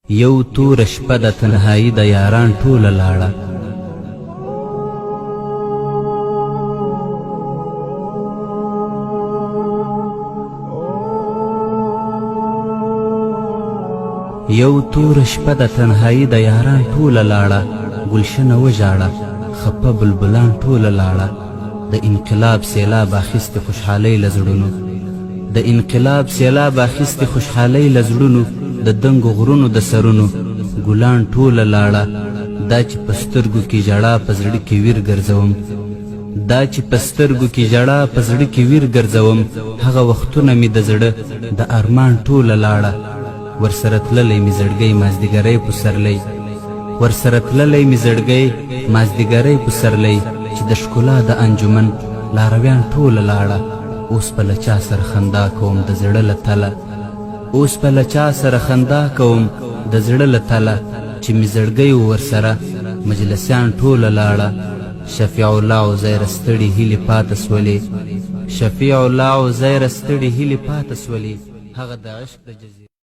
یو تور شپه د تنهایی د یاران ټوله لاړه یو تور شپه د تنهایی د یاران ټوله لاړه ګلشنه وژاړه خپه بلبلان ټوله لاړه د انقلاب سیلاب اخیستې خوشحالۍ له زړونو د انقلاب سیلاب اخیستې خوشحالۍ له زړونو د دنګو غرونو د سرونو ګلان ټوله لاړه دا چې په سترګو کې ژړا په زړه کې ویر ګرځوم دا چې په سترګو کې ژړا په زړه کې ویر ګرځوم هغه وختونه مې د زړه د ارمان ټوله لاړه ورسره تللی مې زړګی مازدیګری پسرلی ورسره تللی مې زړګی مازدیګری پسرلی چې د ښکلا د انجمن لارویان ټوله لاړه اوس به له چا سره خندا کوم د زړه له تله اوس به له چا سره خندا کوم د زړه له تله چې مې زړګی ورسره مجلسیان ټوله لاړه شفیع الله عزیر ستړي هیلې پاته سولې شفیع الله عزیر ستړي هیلې پاته سولې هغه د عشق د جزیرې